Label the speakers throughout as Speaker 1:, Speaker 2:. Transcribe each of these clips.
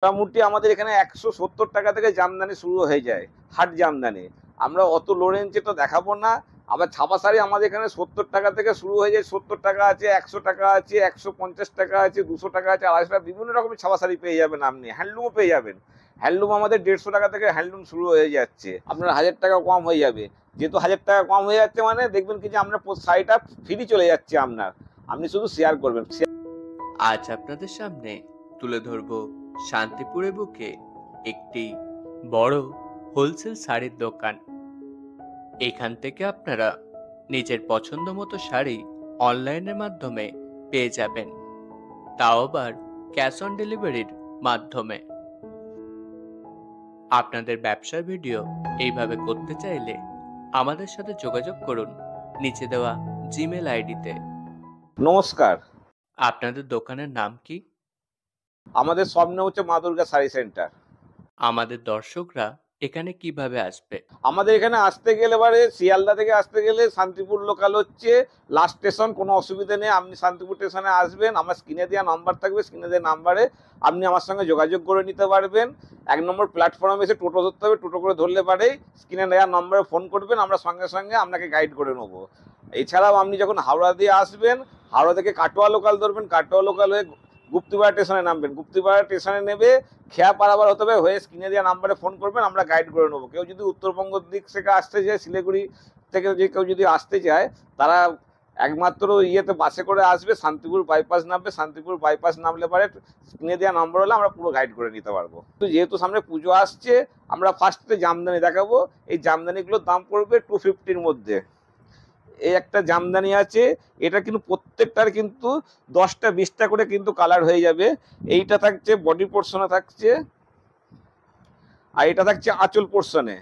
Speaker 1: মোটামুটি আমাদের এখানে ১৭০ টাকা থেকে জামদানি শুরু হয়ে যায়, হাট জামদানি। আমরা অত লো রেঞ্জে তো দেখাবো না। আবার ছাপা শাড়ি আমাদের এখানে ৭০ টাকা থেকে শুরু হয়ে যায়। ৭০ টাকা আছে, ১০০ টাকা আছে, ১৫০ টাকা আছে, ২০০ টাকা আছে, ২৫০ টাকা, বিভিন্ন রকমের ছাপা শাড়ি পেয়ে যাবেন আপনি। হ্যান্ডলুমও পেয়ে যাবেন। হ্যান্ডলুম আমাদের ১৫০ টাকা থেকে হ্যান্ডলুম শুরু হয়ে যাচ্ছে। আপনার ১০০০ টাকা কম হয়ে যাবে। যেহেতু ১০০০ টাকা কম হয়ে যাচ্ছে মানে দেখবেন কি যে আপনার শাড়িটা ফ্রি চলে যাচ্ছে আপনার। আপনি শুধু শেয়ার করবেন।
Speaker 2: আজ আপনাদের সামনে তুলে ধরব শান্তিপুরে বুকে একটি বড় হোলসেল শাড়ির দোকান। এখান থেকে আপনারা নিজের পছন্দ মতো শাড়ি অনলাইনের মাধ্যমে পেয়ে যাবেন, তাও আবার ক্যাশ অন ডেলিভারির মাধ্যমে। আপনাদের ব্যবসার ভিডিও এইভাবে করতে চাইলে আমাদের সাথে যোগাযোগ করুন নিচে দেওয়া জিমেল আইডিতে।
Speaker 1: নমস্কার।
Speaker 2: আপনাদের দোকানের নাম কি?
Speaker 1: আমাদের স্বপ্ন হচ্ছে মা দুর্গা শাড়ি সেন্টার।
Speaker 2: আমাদের দর্শকরা এখানে কিভাবে আসবে?
Speaker 1: আমাদের এখানে আসতে গেলে এবারে শিয়ালদা থেকে আসতে গেলে শান্তিপুর লোকাল হচ্ছে লাস্ট স্টেশন। কোনো অসুবিধা নেই, আপনি শান্তিপুর স্টেশনে আসবেন। আমার স্ক্রিনে দেওয়া নাম্বার থাকবে, স্ক্রিনে দেওয়া নাম্বারে আপনি আমার সঙ্গে যোগাযোগ করে নিতে পারবেন। ১ নম্বর প্ল্যাটফর্মে এসে টোটো ধরতে হবে, টোটো করে ধরলে পারেই স্ক্রিনে দেওয়া নম্বরে ফোন করবেন, আমরা সঙ্গে সঙ্গে আপনাকে গাইড করে নেবো। এছাড়াও আপনি যখন হাওড়া দিয়ে আসবেন, হাওড়া থেকে কাটোয়া লোকাল ধরবেন, কাটোয়া লোকাল হয়ে গুপ্তিপাড়া স্টেশনে নামবেন, গুপ্তিপাড়া স্টেশনে নেবে খেয়া পারাবার হতে হবে, হয়ে স্ক্রিনে দেওয়া নাম্বারে ফোন করবেন, আমরা গাইড করে নেবো। কেউ যদি উত্তরবঙ্গ দিক থেকে আসতে চায়, শিলিগুড়ি থেকে যে কেউ যদি আসতে চায়, তারা একমাত্র ইয়েতে বাসে করে আসবে, শান্তিপুর বাইপাস নামবে। শান্তিপুর বাইপাস নামলে পরে স্ক্রিনে দেওয়া নম্বর হলে আমরা পুরো গাইড করে নিতে পারবো। তো যেহেতু সামনে পুজো আসছে, আমরা ফার্স্টে জামদানি দেখাবো। এই জামদানিগুলোর দাম পড়বে 250-র মধ্যে। এই একটা জামদানি আছে, এটা কিন্তু প্রত্যেকটার কিন্তু 10টা 20টা করে কিন্তু কালার হয়ে যাবে। এইটা থাকছে বডি পোর্শনে থাকছে, আর এটা থাকছে আঁচল পোর্শনে।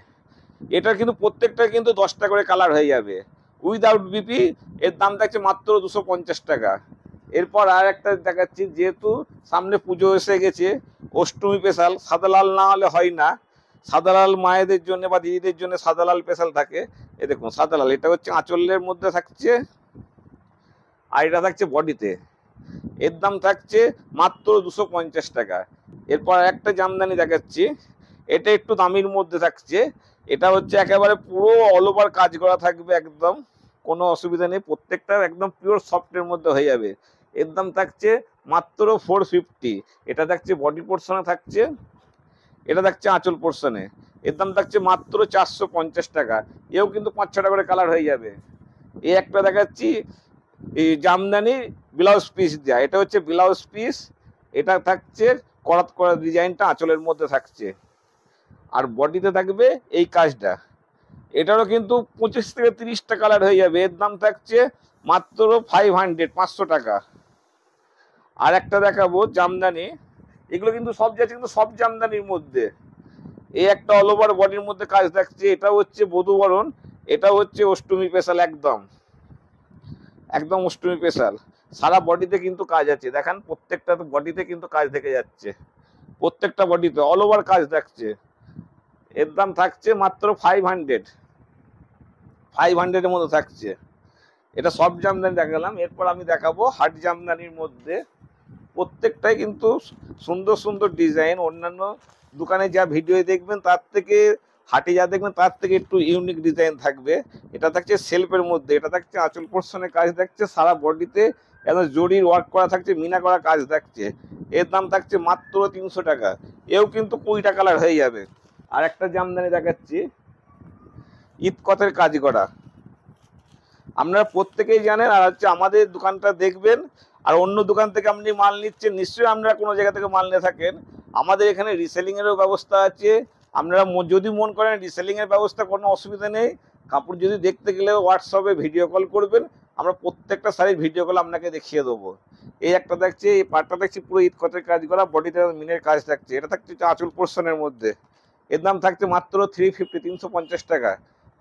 Speaker 1: এটার কিন্তু প্রত্যেকটা কিন্তু 10টা করে কালার হয়ে যাবে উইদাউট বিপি। এর দাম থাকছে মাত্র 250 টাকা। এরপর আর একটা দেখাচ্ছি, যেহেতু সামনে পুজো এসে গেছে, অষ্টমী স্পেশাল, সাদা লাল না হলে হয় না। সাদা লাল মায়েদের জন্য বা দিদিদের জন্য সাদা লাল স্পেশাল থাকে। এ দেখুন সাদা লাল, এটা হচ্ছে আঁচলের মধ্যে থাকছে, আর এটা থাকছে বডিতে। এর দাম থাকছে মাত্র 250 টাকা। এরপর একটা জামদানি দেখাচ্ছি, এটা একটু দামির মধ্যে থাকছে। এটা হচ্ছে একেবারে পুরো অল ওভার কাজ করা থাকবে, একদম কোনো অসুবিধা নেই, প্রত্যেকটা একদম পিওর সফটের মধ্যে হয়ে যাবে। এর দাম থাকছে মাত্র 450। এটা থাকছে বডি পোর্শনে থাকছে, এটা থাকছে আঁচল পোর্শনে। এর দাম থাকছে মাত্র 450 টাকা। এও কিন্তু 5-6টা করে কালার হয়ে যাবে। এই একটা দেখাচ্ছি, এই জামদানি ব্লাউজ পিস দেওয়া, এটা হচ্ছে ব্লাউজ পিস। এটা থাকছে করাত করা ডিজাইনটা আঁচলের মধ্যে থাকছে, আর বডিতে থাকবে এই কাজটা। এটারও কিন্তু 25 থেকে 30টা কালার হয়ে যাবে। এর দাম থাকছে মাত্র 500 টাকা। আর একটা দেখাবো জামদানি, এগুলো কিন্তু সব যাচ্ছে কিন্তু সব জামদানির মধ্যে। এই একটা অল ওভার বডির মধ্যে কাজ থাকছে, এটা হচ্ছে বধূবরণ, এটা হচ্ছে অষ্টমী স্পেশাল, একদম একদম অষ্টমী স্পেশাল। সারা বডিতে কিন্তু কাজ আছে, দেখেন প্রত্যেকটা বডিতে কিন্তু কাজ থেকে যাচ্ছে, প্রত্যেকটা বডিতে অল ওভার কাজ থাকছে। এর দাম থাকছে মাত্র 500-এর মধ্যে থাকছে। এটা সব জামদানি দেখালাম। এরপর আমি দেখাবো হাট জামদানির মধ্যে। প্রত্যেকটাই কিন্তু সুন্দর সুন্দর ডিজাইন, অন্যান্য দোকানে যা ভিডিও দেখবেন তার থেকে, হাটে যা দেখবেন তার থেকে একটু ইউনিক ডিজাইন থাকবে। এটা থাকছে সেলফের মধ্যে, এটা থাকছে আঁচল পোর্শনে কাজ থাকছে, সারা বডিতে একদম জরির ওয়ার্ক করা থাকছে, মিনা করা কাজ থাকছে। এর দাম থাকছে মাত্র 300 টাকা। এও কিন্তু 20টা কালার হয়ে যাবে। আর একটা জামদানি দেখাচ্ছি, ইটকতের কাজ করা, আপনারা প্রত্যেকেই জানেন। আর হচ্ছে আমাদের দোকানটা দেখবেন, আর অন্য দোকান থেকে আপনি মাল নিচ্ছেন, নিশ্চয়ই আপনারা কোনো জায়গা থেকে মাল নিয়ে থাকেন। আমাদের এখানে রিসেলিংয়েরও ব্যবস্থা আছে। আপনারা যদি মন করেন রিসেলিংয়ের ব্যবস্থা, কোনো অসুবিধা নেই। কাপড় যদি দেখতে গেলে হোয়াটসঅ্যাপে ভিডিও কল করবেন, আমরা প্রত্যেকটা শাড়ির ভিডিও কল আপনাকে দেখিয়ে দেবো। এই একটা দেখছি, এই পাটটা দেখছি পুরো ইটকতের কাজ করা, বডিতে মিনের কাজ থাকছে। এটা থাকছে আঁচল পোর্শনের মধ্যে। এর দাম থাকছে মাত্র 350 টাকা।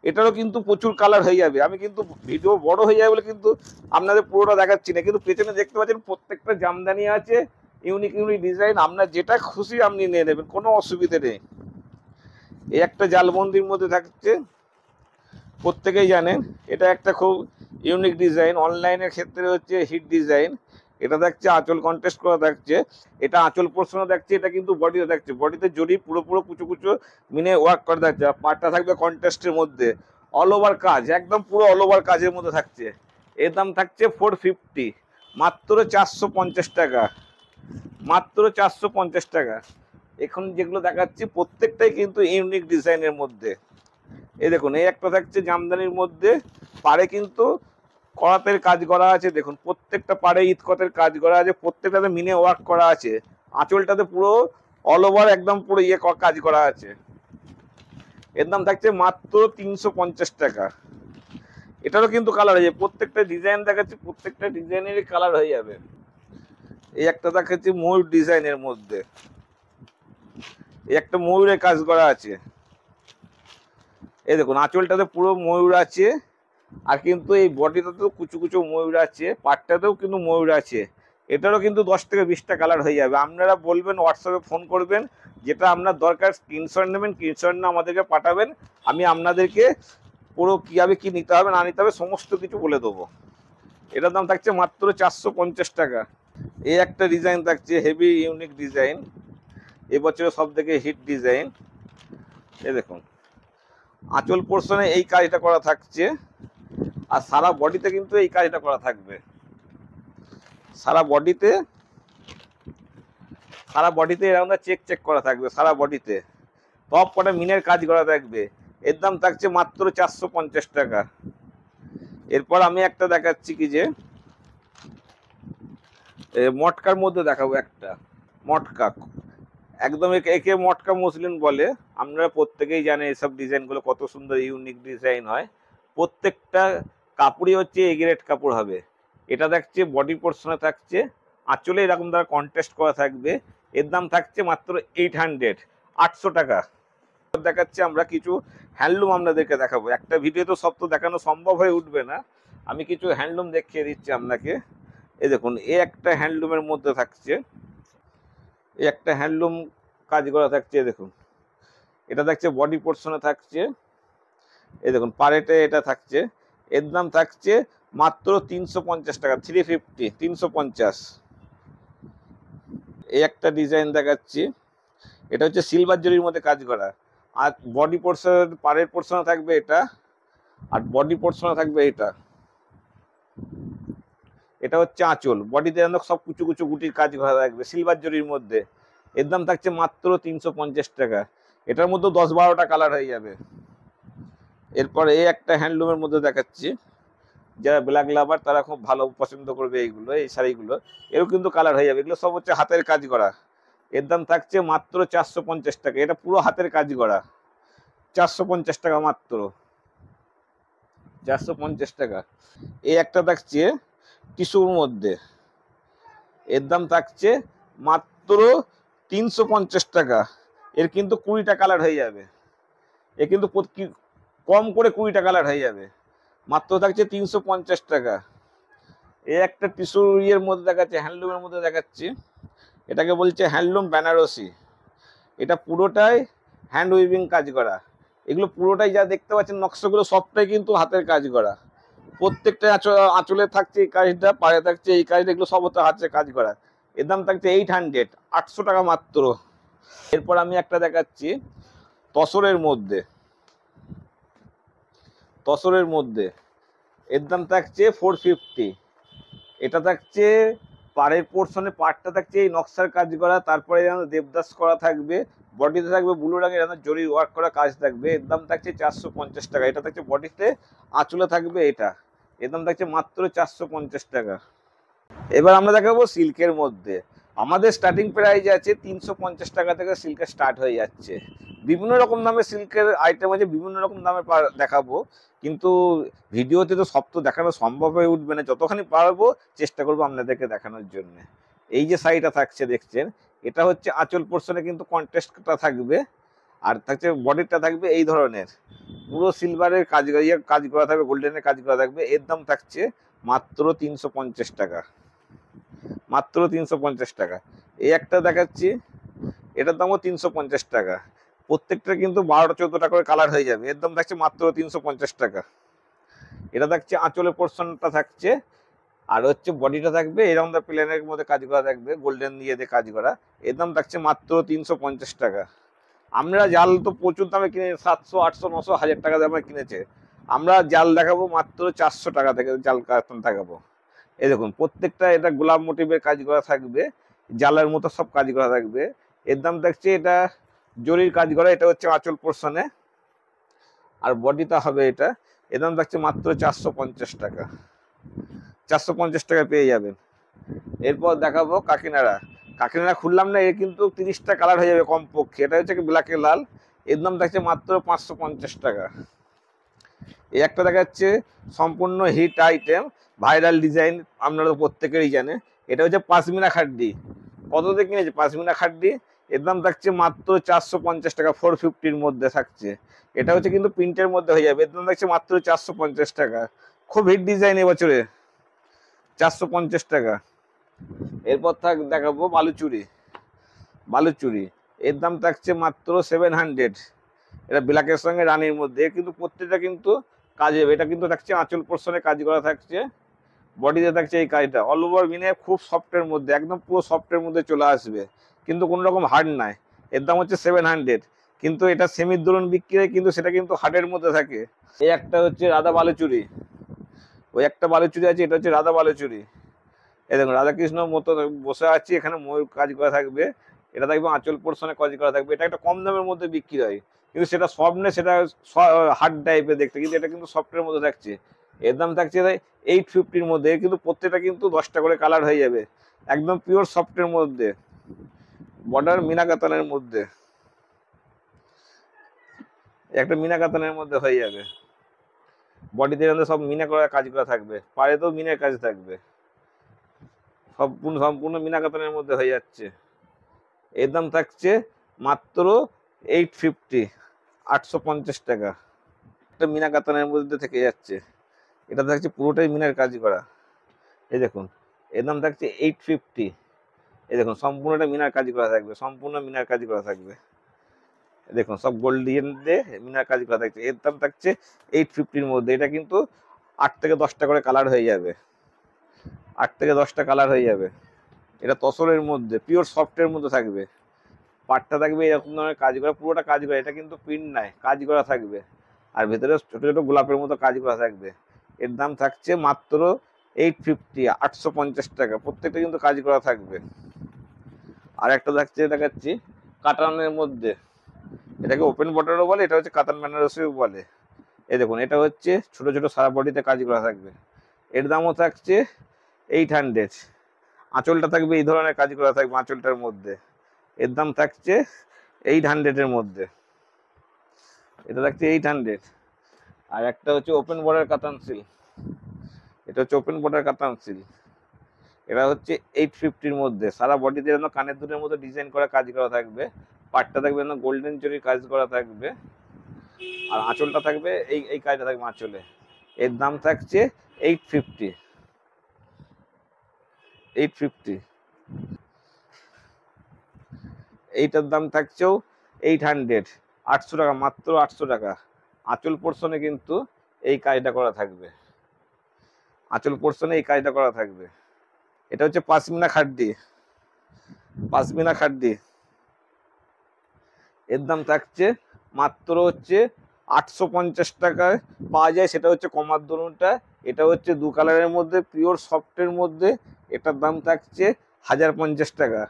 Speaker 1: এটারও কিন্তু প্রচুর কালার হয়ে যাবে। আমি কিন্তু ভিডিও বড় হয়ে যাবে বলে কিন্তু আপনাদের পুরোটা দেখাচ্ছি না, কিন্তু পেছনে দেখতে পাচ্ছেন প্রত্যেকটা জামদানি আছে, ইউনিক ইউনিক ডিজাইন। আপনার যেটা খুশি আপনি নিয়ে নেবেন, কোনো অসুবিধে নেই। এই একটা জালবন্দির মধ্যে থাকছে, প্রত্যেকেই জানেন এটা একটা খুব ইউনিক ডিজাইন, অনলাইনের ক্ষেত্রে হচ্ছে হিট ডিজাইন। এটা দেখছে আঁচল কন্টেস্ট করা থাকছে, এটা আঁচল পোর্শনে দেখছে, এটা কিন্তু বডিতে দেখছে, বডিতে জড়ি পুরো কুচো কুচো মিনে ওয়ার্ক করা থাকছে। আর পাটটা থাকবে কন্টেস্টের মধ্যে, অল ওভার কাজ, একদম পুরো অল ওভার কাজের মধ্যে থাকছে। এর দাম থাকছে 450, মাত্র 450 টাকা, মাত্র 450 টাকা। এখন যেগুলো দেখাচ্ছি প্রত্যেকটাই কিন্তু ইউনিক ডিজাইনের মধ্যে। এই দেখুন, এই একটা থাকছে জামদানির মধ্যে, পাড়ে কিন্তু করাতের কাজ করা আছে। দেখুন প্রত্যেকটা পাড়ে ইতকতের কাজ করা আছে, প্রত্যেকটাতে মিনে ওয়ার্ক করা আছে। আঁচলটাতে পুরো অল ওভার একদম পুরো কাজ করা আছে। এর দাম থাকছে মাত্র 350 টাকা। এটারও কিন্তু কালার হয়ে যাবে, প্রত্যেকটা ডিজাইন দেখাচ্ছি, প্রত্যেকটা ডিজাইনেরই কালার হয়ে যাবে। এই একটা দেখাচ্ছি ময়ূর ডিজাইনের মধ্যে, এই একটা ময়ূরের কাজ করা আছে। এই দেখুন আঁচলটাতে পুরো ময়ূর আছে, আর কিন্তু এই বডিটাতেও কুচু কুচু ময়ূর আছে, পাটটাতেও কিন্তু ময়ূর আছে। এটারও কিন্তু 10 থেকে 20টা কালার হয়ে যাবে। আপনারা বলবেন, হোয়াটসঅ্যাপে ফোন করবেন, যেটা আপনার দরকার স্ক্রিনশট নেবেন, স্ক্রিনশট না আমাদেরকে পাঠাবেন, আমি আপনাদেরকে পুরো কীভাবে কী নিতে হবে না নিতে হবে সমস্ত কিছু বলে দেবো। এটার দাম থাকছে মাত্র 450 টাকা। এই একটা ডিজাইন থাকছে হেভি ইউনিক ডিজাইন, এবছরের সব থেকে হিট ডিজাইন। এই দেখুন আঁচল পোর্শনে এই কাজটা করা থাকছে, আর সারা বডিতে কিন্তু এই কাজটা করা থাকবে। সারা বডিতে এরকম চেক করা থাকবে, সারা বডিতে টপ কটা মিনের কাজ করা থাকবে। এর দাম থাকছে মাত্র 450 টাকা। এরপর আমি একটা দেখাচ্ছি কি যে মটকার মধ্যে দেখাবো, একটা মটকা, একদম একে মটকা মসলিন বলে। আপনারা প্রত্যেকেই জানেন এসব ডিজাইনগুলো কত সুন্দর ইউনিক ডিজাইন হয়। প্রত্যেকটা কাপড়ই হচ্ছে এ গ্রেড কাপড় হবে। এটা দেখছে বডি পোর্শনে থাকছে, আঁচলে এরকম দ্বারা কন্টেস্ট করা থাকবে। এর দাম থাকছে মাত্র 800 টাকা। দেখাচ্ছি আমরা কিছু হ্যান্ডলুম আপনাদেরকে দেখাবো, একটা ভিডিও তো সব তো দেখানো সম্ভব হয়ে উঠবে না, আমি কিছু হ্যান্ডলুম দেখিয়ে দিচ্ছি আপনাকে। এই দেখুন এই একটা হ্যান্ডলুমের মধ্যে থাকছে, এই একটা হ্যান্ডলুম কাজ করা থাকছে। দেখুন এটা থাকছে বডি পোর্শনে থাকছে, এই দেখুন পাড়েতে এটা থাকছে। এর দাম থাকছে মাত্র 350 টাকা, 350, 350। এই একটা ডিজাইন দেখাচ্ছি, এটা হচ্ছে সিলভার জরির মধ্যে কাজ করা, আর বডি পোর্শন পাড়ের পোর্শনে থাকবে এটা, আর বডি পোর্শনে থাকবে এটা। এটা হচ্ছে আঁচল, বডিতে সব কুচু কুচু গুটির কাজ করা থাকবে সিলভার জরির মধ্যে। এর দাম থাকছে মাত্র 350 টাকা। এটার মধ্যে 10-12টা কালার হয়ে যাবে। এরপর এই একটা হ্যান্ডলুমের মধ্যে দেখাচ্ছি, যারা ব্ল্যাক লাভার তারা খুব ভালো পছন্দ করবে এইগুলো, এই শাড়িগুলো। এরও কিন্তু কালার হয়ে যাবে, এগুলো সব হচ্ছে হাতের কাজ করা। এর দাম থাকছে মাত্র 450 টাকা। এটা পুরো হাতের কাজ করা, 450 টাকা, মাত্র 450 টাকা। এই একটা থাকছে টিস্যুর মধ্যে, এর দাম থাকছে মাত্র 350 টাকা। এর কিন্তু 20টা কালার হয়ে যাবে, এ কিন্তু কম করে 20টা কালার হয়ে যাবে, মাত্র থাকছে 350 টাকা। এই একটা টিস্যুর ইয়ের মধ্যে দেখাচ্ছে, হ্যান্ডলুমের মধ্যে দেখাচ্ছি, এটাকে বলছে হ্যান্ডলুম বেনারসি। এটা পুরোটাই হ্যান্ড উইভিং কাজ করা, এগুলো পুরোটাই যা দেখতে পাচ্ছেন নকশাগুলো সবটাই কিন্তু হাতের কাজ করা। প্রত্যেকটা আঁচলে থাকছে এই কাজটা, পায়ে থাকছে এই কাজটা, এগুলো সব হতে হাতের কাজ করা। এর দাম থাকছে 800 টাকা মাত্র। এরপর আমি একটা দেখাচ্ছি তসরের মধ্যে, এর দাম থাকছে 450। এটা থাকছে পাড়ের পোর্শনে, পাড়টা থাকছে এই নকশার কাজ করা, তারপরে দেবদাস করা থাকবে, বডিতে থাকবে ব্লু রঙের জরি ওয়ার্ক করা কাজ থাকবে। এর দাম থাকছে 450 টাকা। এটা থাকছে বডিতে, আঁচলে থাকবে এটা। এর দাম থাকছে মাত্র 450 টাকা। এবার আমরা দেখাবো সিল্কের মধ্যে। আমাদের স্টার্টিং প্রাইস আছে 350 টাকা থেকে সিল্কের স্টার্ট হয়ে যাচ্ছে। বিভিন্ন রকম দামে সিল্কের আইটেম আছে, বিভিন্ন রকম দামে দেখাবো, কিন্তু ভিডিওতে তো সব তো দেখানো সম্ভব হয়ে উঠবে না। যতখানি পারবো চেষ্টা করবো আপনাদেরকে দেখানোর জন্য। এই যে শাড়িটা থাকছে দেখছেন, এটা হচ্ছে আঁচল পোর্শনে কিন্তু কন্ট্রাস্টটা থাকবে, আর থাকছে বডিটা থাকবে এই ধরনের পুরো সিলভারের কাজ করা থাকবে, গোল্ডেনের কাজ করা থাকবে। এর দাম থাকছে মাত্র 350 টাকা, মাত্র 350 টাকা। এই একটা দেখাচ্ছি, এটার দামও 350 টাকা। প্রত্যেকটা কিন্তু 12-14টা করে কালার হয়ে যাবে। এর দাম থাকছে মাত্র 350 টাকা। এটা থাকছে আঁচলের পোর্শনটা থাকছে, আর হচ্ছে বডিটা থাকবে এরকম প্লেনের মধ্যে কাজ করা থাকবে, গোল্ডেন দিয়ে কাজ করা। এর দাম থাকছে মাত্র 350 টাকা। আমরা জাল তো প্রচুর দামে কিনে 700, 800, 900, 1000 টাকা দামে কিনেছে। আমরা জাল দেখাবো মাত্র 400 টাকা থেকে জাল কার্টন দেখাবো। এই দেখুন প্রত্যেকটা এটা গোলাপ মোটিভের কাজ করা থাকবে, জালের মতো সব কাজ করা থাকবে। এর দাম থাকছে, এটা জরির কাজ করা, এটা হচ্ছে আঁচল পোর্শনে, আর বডিটা হবে এটা। এর দাম থাকছে মাত্র 450 টাকা। 450 টাকা পেয়ে যাবেন। এরপর দেখাবো কাকিনাড়া। কাকিনাড়া খুললাম না, এর কিন্তু 30টা কালার হয়ে যাবে কমপক্ষে। এটা হচ্ছে ব্ল্যাকে লাল, এর দাম থাকছে মাত্র 550 টাকা। এই একটা দেখাচ্ছে সম্পূর্ণ হিট আইটেম, ভাইরাল ডিজাইন, আপনারা প্রত্যেকেরই জানে। এটা হচ্ছে পাশমিনা খাড্ডি। কত দিয়ে কিনেছে পাশমিনা খাড্ডি? এর দাম থাকছে মাত্র 450 টাকা, 450-র মধ্যে থাকছে। এটা হচ্ছে কিন্তু প্রিন্টের মধ্যে হয়ে যাবে। এর দাম থাকছে মাত্র 450 টাকা। খুব হিট ডিজাইন এবছরে, 450 টাকা। এরপর দেখাবো বালুচুরি। বালুচুরি এর দাম থাকছে মাত্র 700। এটা ব্ল্যাকের সঙ্গে রানীর মধ্যে, কিন্তু প্রত্যেকটা কিন্তু কাজ হবে। এটা কিন্তু থাকছে আঁচল পোর্শনে কাজ করা থাকছে, বডিতে থাকছে এই কাজটা। অল ওভার মিনে খুব সফটের মধ্যে, একদম পুরো সফটের মধ্যে চলে আসবে, কিন্তু কোনো রকম হার্ড নাই। এর দাম হচ্ছে 700, কিন্তু এটা সেমির দরুন বিক্রি হয়, কিন্তু সেটা কিন্তু হার্ডের মধ্যে থাকে। এই একটা হচ্ছে রাধা বালুচুরি, ওই একটা বালুচুরি আছে, এটা হচ্ছে রাধা বালুচুরি। এই দেখুন রাধাকৃষ্ণ মতো বসে আছে, এখানে ময়ূর কাজ করা থাকবে। এটা থাকবে আঁচল পোর্শনে কাজ করা থাকবে। এটা একটা কম দামের মধ্যে বিক্রি হয়, কিন্তু সেটা সফট নেই, সেটা হার্ড টাইপের দেখতে, কিন্তু এটা কিন্তু সফটের মধ্যে থাকছে। এর দাম থাকছে 850-র মধ্যে। কিন্তু প্রত্যেকটা কিন্তু 10টা করে কালার হয়ে যাবে, একদম পিওর সফটের মধ্যে, বর্ডার মিনা কাতানের মধ্যে। একটা মিনা কাতানের মধ্যে হয়ে যাবে, বডিতে সব মিনা করা কাজ করা থাকবে, পাড়েতেও মিনের কাজ থাকবে, সম্পূর্ণ মিনা কাতানের মধ্যে হয়ে যাচ্ছে। এর দাম থাকছে মাত্র 850, 850 টাকা। একটা মিনা কাতানের মধ্যে থেকে যাচ্ছে, এটা থাকছে পুরোটাই মিনার কাজ করা। এই দেখুন এর দাম থাকছে 850। এই দেখুন সম্পূর্ণটা মিনার কাজ করা থাকবে, সম্পূর্ণ মিনার কাজ করা থাকবে। দেখুন সব গোল্ডেন দিয়ে মিনার কাজ করা থাকছে। এর দাম থাকছে 850-র মধ্যে। এটা কিন্তু 8 থেকে 10টা করে কালার হয়ে যাবে, 8 থেকে 10টা কালার হয়ে যাবে। এটা তসরের মধ্যে, পিওর সফটের মধ্যে থাকবে, পাটটা থাকবে এরকম ধরনের কাজ করা, পুরোটা কাজ করা। এটা কিন্তু প্রিন্ট নাই, কাজ করা থাকবে, আর ভেতরে ছোট ছোট গোলাপের মতো কাজ করা থাকবে। এর দাম থাকছে মাত্র 850, 850 টাকা। প্রত্যেকটা কিন্তু কাজ করা থাকবে। আর একটা দেখাচ্ছি কাতানের মধ্যে, এটাকে ওপেন বর্ডারও বলে, এটা হচ্ছে কাতান বেনারসিও বলে। এই দেখুন এটা হচ্ছে ছোট ছোট সারা বডিতে কাজ করা থাকবে। এর দামও থাকছে 800। আঁচলটা থাকবে এই ধরনের কাজ করা থাকবে আঁচলটার মধ্যে। এর দাম থাকছে 800-এর মধ্যে। এটা থাকছে 800। আর একটা হচ্ছে ওপেন বর্ডার কাতান সিল্ক, এটা হচ্ছে ওপেন বর্ডার কাতান সিল্ক। এটা হচ্ছে 850-র মধ্যে। সারা বডিতে যেন কানের দুলের মতো ডিজাইন করা কাজ করা থাকবে, পাটটা থাকবে যেন গোল্ডেন জরির কাজ করা থাকবে, আর আঁচলটা থাকবে এই কাজটা থাকবে আঁচলে। এর দাম থাকছে 850, 850। এইটার দাম থাকছেও 800, 800 টাকা, মাত্র 800 টাকা। আঁচল পোর্শনে কিন্তু এই কাজটা করা থাকবে, আঁচল পোর্শনে এই কাজটা করা থাকবে। এটা হচ্ছে পাশমিনা খাড্ডি, পাশমিনা খাড্ডি। এর দাম থাকছে মাত্র হচ্ছে 850 টাকায় পাওয়া যায়, সেটা হচ্ছে কমার দরুনটা। এটা হচ্ছে 2 কালারের মধ্যে, পিওর সফটের মধ্যে। এটার দাম থাকছে 1050 টাকা।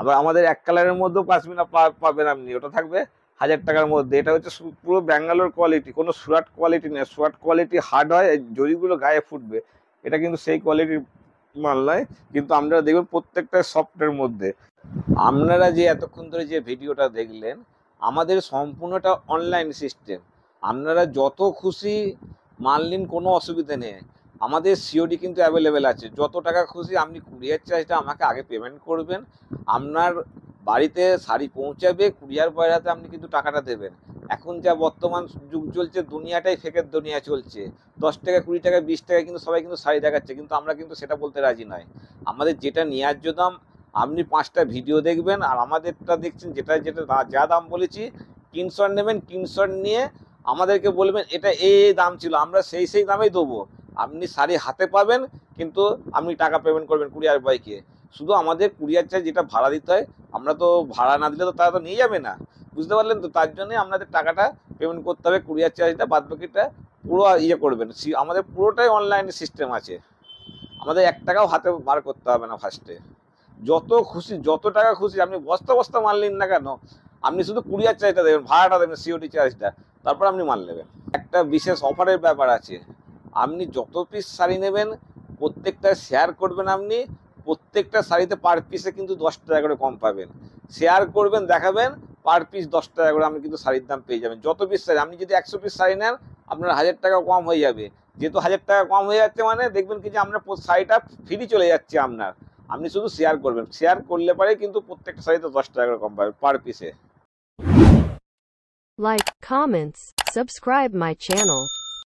Speaker 1: আবার আমাদের 1 কালারের মধ্যেও পাশমিনা পাবেন আপনি, ওটা থাকবে 1000 টাকার মধ্যে। এটা হচ্ছে পুরো ব্যাঙ্গালোর কোয়ালিটি, কোনো সুরাট কোয়ালিটি নেই। সুরাট কোয়ালিটি হার্ড হয়, জরিগুলো গায়ে ফুটবে, এটা কিন্তু সেই কোয়ালিটির মাল নয়। কিন্তু আপনারা দেখবেন প্রত্যেকটা সফটের মধ্যে। আপনারা যে এতক্ষণ ধরে যে ভিডিওটা দেখলেন, আমাদের সম্পূর্ণটা অনলাইন সিস্টেম। আপনারা যত খুশি মাল নিন, কোনো অসুবিধা নেই। আমাদের সিওডি কিন্তু অ্যাভেলেবেল আছে। যত টাকা খুশি আপনি কুরিয়ার চার্জটা আমাকে আগে পেমেন্ট করবেন, আপনার বাড়িতে শাড়ি পৌঁছাবে, কুরিয়ার বয়রাতে আপনি কিন্তু টাকাটা দেবেন। এখন যা বর্তমান যুগ চলছে, দুনিয়াটাই ফেকের দুনিয়া চলছে। 10 টাকা, 20 টাকা, 20 টাকা কিন্তু সবাই কিন্তু শাড়ি দেখাচ্ছে, কিন্তু আমরা কিন্তু সেটা বলতে রাজি নয়। আমাদের যেটা ন্যায্য দাম, আপনি 5টা ভিডিও দেখবেন, আর আমাদেরটা দেখছেন যেটা যেটা যা দাম বলেছি, স্ক্রিনশট নেবেন। স্ক্রিনশট নিয়ে আমাদেরকে বলবেন এটা এই দাম ছিল, আমরা সেই দামেই দেবো। আপনি শাড়ি হাতে পাবেন, কিন্তু আপনি টাকা পেমেন্ট করবেন কুরিয়ার বয়কে। শুধু আমাদের কুরিয়ার চার্জ যেটা ভাড়া দিতে হয়, আমরা তো ভাড়া না দিলে তো তারা তো নিয়ে যাবে না, বুঝতে পারলেন তো? তার জন্যে আপনাদের টাকাটা পেমেন্ট করতে হবে, কুরিয়ার চার্জটা, বাদ বাকিটা পুরো করবেন। আমাদের পুরোটাই অনলাইন সিস্টেম আছে, আমাদের 1 টাকাও হাতে বার করতে হবে না ফার্স্টে। যত খুশি, যত টাকা খুশি আপনি বস্তা বস্তা মাল নিন না কেন, আপনি শুধু কুরিয়ার চার্জটা দেবেন, ভাড়াটা দেবেন, সিওডি চার্জটা, তারপর আপনি মাল নেবেন। একটা বিশেষ অফারের ব্যাপার আছে, আপনি যত পিস শাড়ি নেবেন প্রত্যেকটা শেয়ার করবেন, আপনি প্রত্যেকটা শাড়িতে পার পিসে কিন্তু 10 টাকা করে কম পাবেন। শেয়ার করবেন, দেখাবেন, পার পিস 10 টাকা করে আপনি কিন্তু শাড়ির দাম পেয়ে যাবেন। যত পিস শাড়ি, আপনি যদি 100 পিস শাড়ি নেন আপনার 1000 টাকা কম হয়ে যাবে। যেহেতু 1000 টাকা কম হয়ে যাচ্ছে মানে দেখবেন কি যে আপনার শাড়িটা ফ্রি চলে যাচ্ছে আপনার। আপনি শুধু শেয়ার করবেন, শেয়ার করলে পরে কিন্তু প্রত্যেকটা শাড়িতে 10 টাকা করে কম পাবেন পার পিসে।
Speaker 3: Like, comments, subscribe my channel.